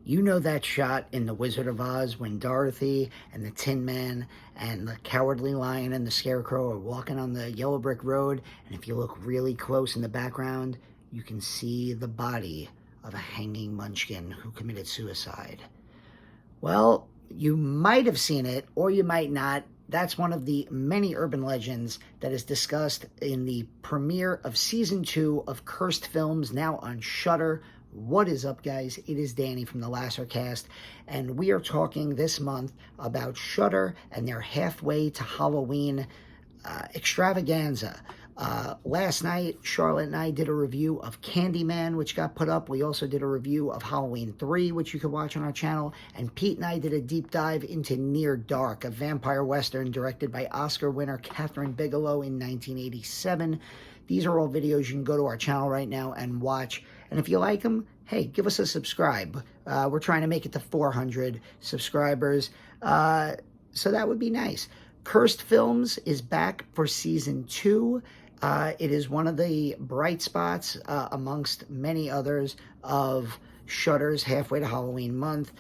You know that shot in The Wizard of Oz when Dorothy and the Tin Man and the Cowardly Lion and the Scarecrow are walking on the yellow brick road, and if you look really close in the background, you can see the body of a hanging munchkin who committed suicide. Well, you might have seen it, or you might not. That's one of the many urban legends that is discussed in the premiere of Season 2 of Cursed Films, now on Shudder. What is up, guys? It is Danny from the Lassercast, and we are talking this month about Shudder and their Halfway to Halloween extravaganza. Last night, Charlotte and I did a review of Candyman, which got put up. We also did a review of Halloween 3, which you can watch on our channel. And Pete and I did a deep dive into Near Dark, a vampire western directed by Oscar winner Catherine Bigelow in 1987. These are all videos you can go to our channel right now and watch. And if you like them, hey, give us a subscribe. We're trying to make it to 400 subscribers, so that would be nice. Cursed Films is back for Season 2. It is one of the bright spots amongst many others of Shudder's Halfway to Halloween month.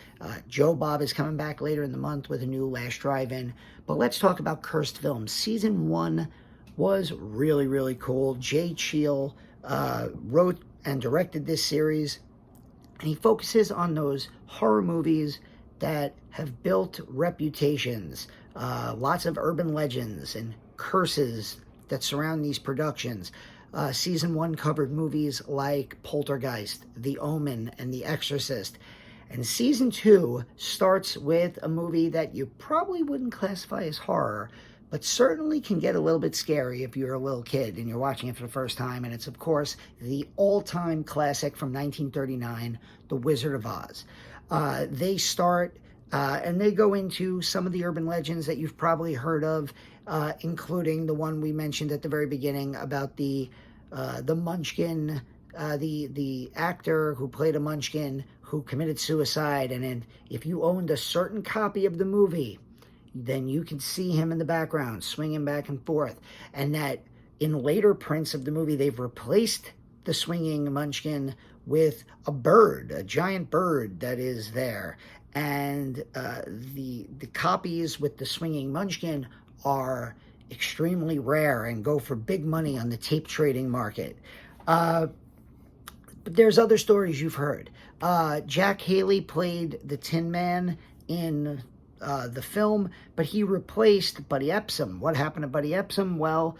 Joe Bob is coming back later in the month with a new Last Drive-In. But let's talk about Cursed Films. Season 1 was really, really cool. Jay Cheel wrote and directed this series, and he focuses on those horror movies that have built reputations, lots of urban legends and curses that surround these productions. Season 1 covered movies like Poltergeist, The Omen, and The Exorcist. And Season 2 starts with a movie that you probably wouldn't classify as horror, but certainly can get a little bit scary if you're a little kid and you're watching it for the first time. And it's, of course, the all-time classic from 1939, The Wizard of Oz. They start and they go into some of the urban legends that you've probably heard of, including the one we mentioned at the very beginning about the Munchkin, the actor who played a Munchkin who committed suicide. And if you owned a certain copy of the movie, then you can see him in the background swinging back and forth. And that in later prints of the movie, they've replaced the swinging Munchkin with a bird, a giant bird that is there. And the copies with the swinging Munchkin are extremely rare and go for big money on the tape trading market. But there's other stories you've heard. Jack Haley played the Tin Man in the film, but he replaced Buddy Epsom. What happened to Buddy Epsom? Well,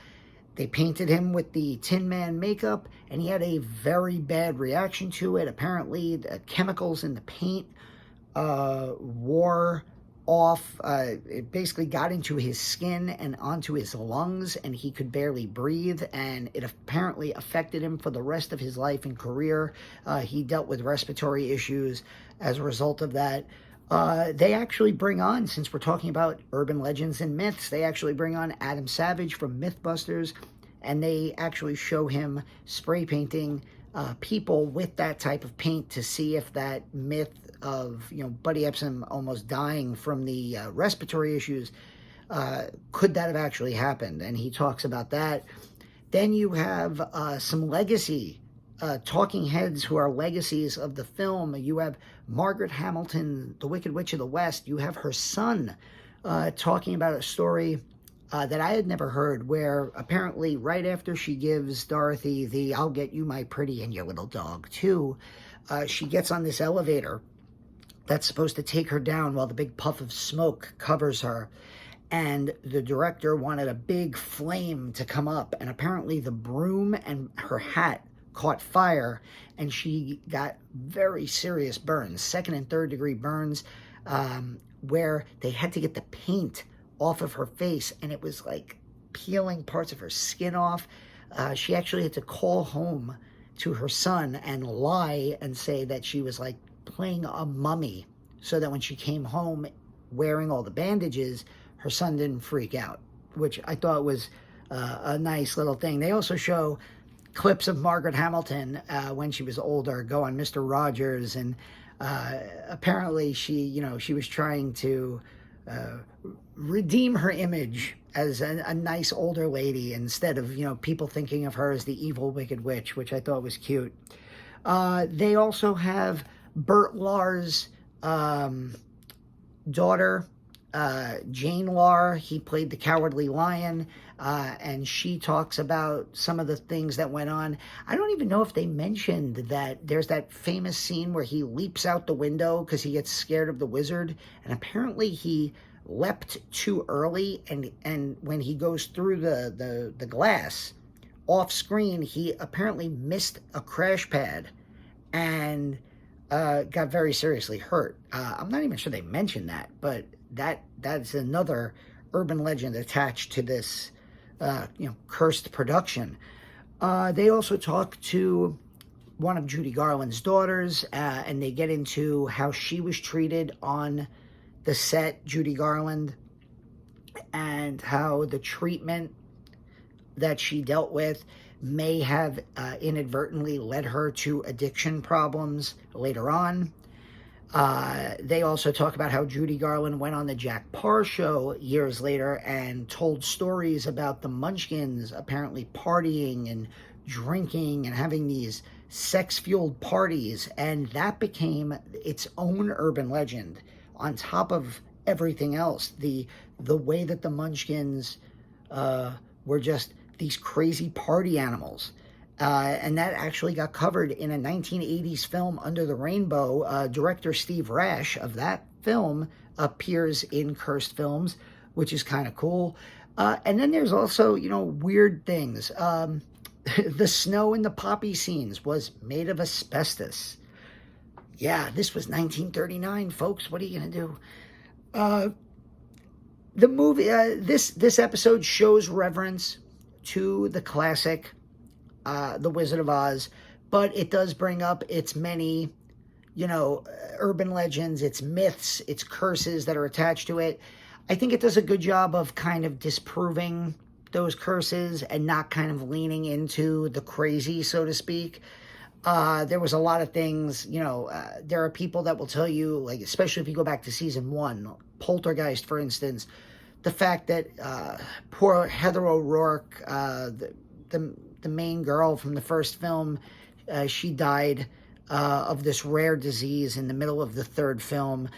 they painted him with the Tin Man makeup, and he had a very bad reaction to it. Apparently, the chemicals in the paint wore off. It basically got into his skin and onto his lungs, and he could barely breathe, and it apparently affected him for the rest of his life and career. He dealt with respiratory issues as a result of that. They actually bring on, since we're talking about urban legends and myths, they actually bring on Adam Savage from Mythbusters, and they actually show him spray painting people with that type of paint to see if that myth of, Buddy Epsom almost dying from the respiratory issues, could that have actually happened? And he talks about that. Then you have some legacy talking heads who are legacies of the film. You have Margaret Hamilton, the Wicked Witch of the West. You have her son talking about a story that I had never heard, where apparently right after she gives Dorothy the "I'll get you my pretty and your little dog too," she gets on this elevator that's supposed to take her down while the big puff of smoke covers her. And the director wanted a big flame to come up, and apparently the broom and her hat caught fire, and she got very serious burns, 2nd and 3rd degree burns, where they had to get the paint off of her face, and it was like peeling parts of her skin off. She actually had to call home to her son and lie and say that she was like playing a mummy, so that when she came home wearing all the bandages, her son didn't freak out, which I thought was a nice little thing. They also show clips of Margaret Hamilton when she was older go on Mr. Rogers, and apparently she was trying to redeem her image as a nice older lady instead of, people thinking of her as the evil wicked witch, which I thought was cute. They also have Bert Lahr's daughter, Jane Lar. He played the Cowardly Lion, and she talks about some of the things that went on. I don't even know if they mentioned that there's that famous scene where he leaps out the window because he gets scared of the wizard, and apparently he leapt too early, and when he goes through the glass off screen, he apparently missed a crash pad and got very seriously hurt. I'm not even sure they mentioned that, but that's another urban legend attached to this, cursed production. They also talk to one of Judy Garland's daughters, and they get into how she was treated on the set, Judy Garland, and how the treatment that she dealt with may have inadvertently led her to addiction problems later on. They also talk about how Judy Garland went on the Jack Parr show years later and told stories about the Munchkins apparently partying and drinking and having these sex-fueled parties, and that became its own urban legend on top of everything else. The way that the Munchkins were just these crazy party animals. And that actually got covered in a 1980s film, Under the Rainbow. Director Steve Rash of that film appears in Cursed Films, which is kind of cool. And then there's also, weird things. The snow in the poppy scenes was made of asbestos. Yeah, this was 1939, folks. What are you going to do? The movie, this episode shows reverence to the classic, The Wizard of Oz, but it does bring up its many, urban legends, its myths, its curses that are attached to it. I think it does a good job of kind of disproving those curses and not kind of leaning into the crazy, so to speak. There was a lot of things, there are people that will tell you, like, especially if you go back to season 1, Poltergeist, for instance, the fact that poor Heather O'Rourke, the main girl from the first film, she died of this rare disease in the middle of the third film.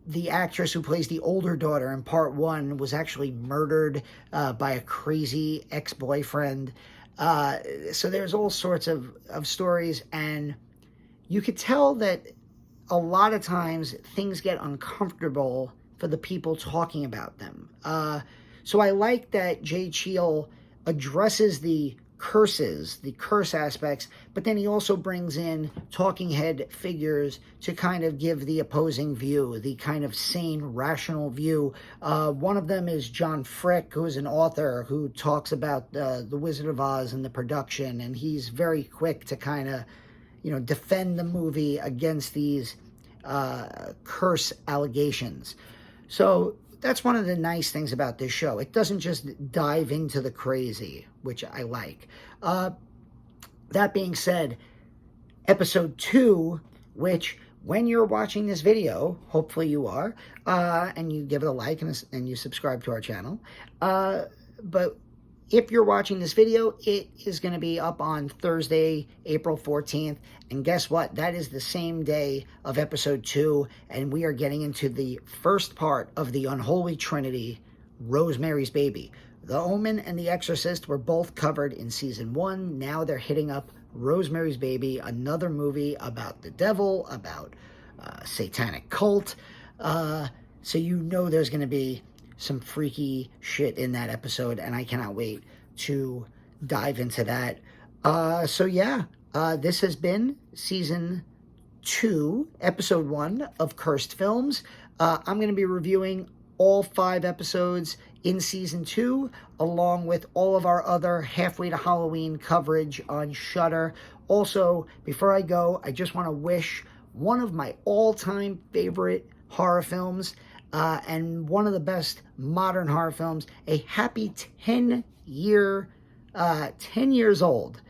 The actress who plays the older daughter in part 1 was actually murdered by a crazy ex-boyfriend. So there's all sorts of stories, and you could tell that a lot of times things get uncomfortable for the people talking about them. So I like that Jay Cheel addresses the curse aspects, but then he also brings in talking head figures to kind of give the opposing view, the kind of sane, rational view. One of them is John Frick, who is an author who talks about The Wizard of Oz and the production, and he's very quick to kind of, defend the movie against these curse allegations. So that's one of the nice things about this show. It doesn't just dive into the crazy, which I like. That being said, episode 2, which when you're watching this video, hopefully you are, and you give it a like and you subscribe to our channel. But if you're watching this video, it is going to be up on Thursday, April 14th. And guess what? That is the same day of episode 2. And we are getting into the first part of the Unholy Trinity, Rosemary's Baby. The Omen and The Exorcist were both covered in season 1. Now they're hitting up Rosemary's Baby, another movie about the devil, about satanic cult. So there's going to be some freaky shit in that episode, and I cannot wait to dive into that. This has been season 2, episode 1 of Cursed Films. I'm going to be reviewing all 5 episodes in season 2, along with all of our other Halfway to Halloween coverage on Shudder. Also, before I go, I just want to wish one of my all-time favorite horror films, and one of the best modern horror films, a happy 10 years old,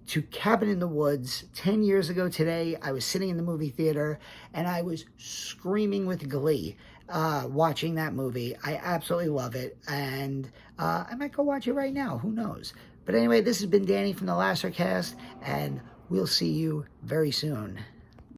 to Cabin in the Woods. 10 years ago today, I was sitting in the movie theater, and I was screaming with glee watching that movie. I absolutely love it, and I might go watch it right now. Who knows? But anyway, this has been Danny from the Lassercast, and we'll see you very soon.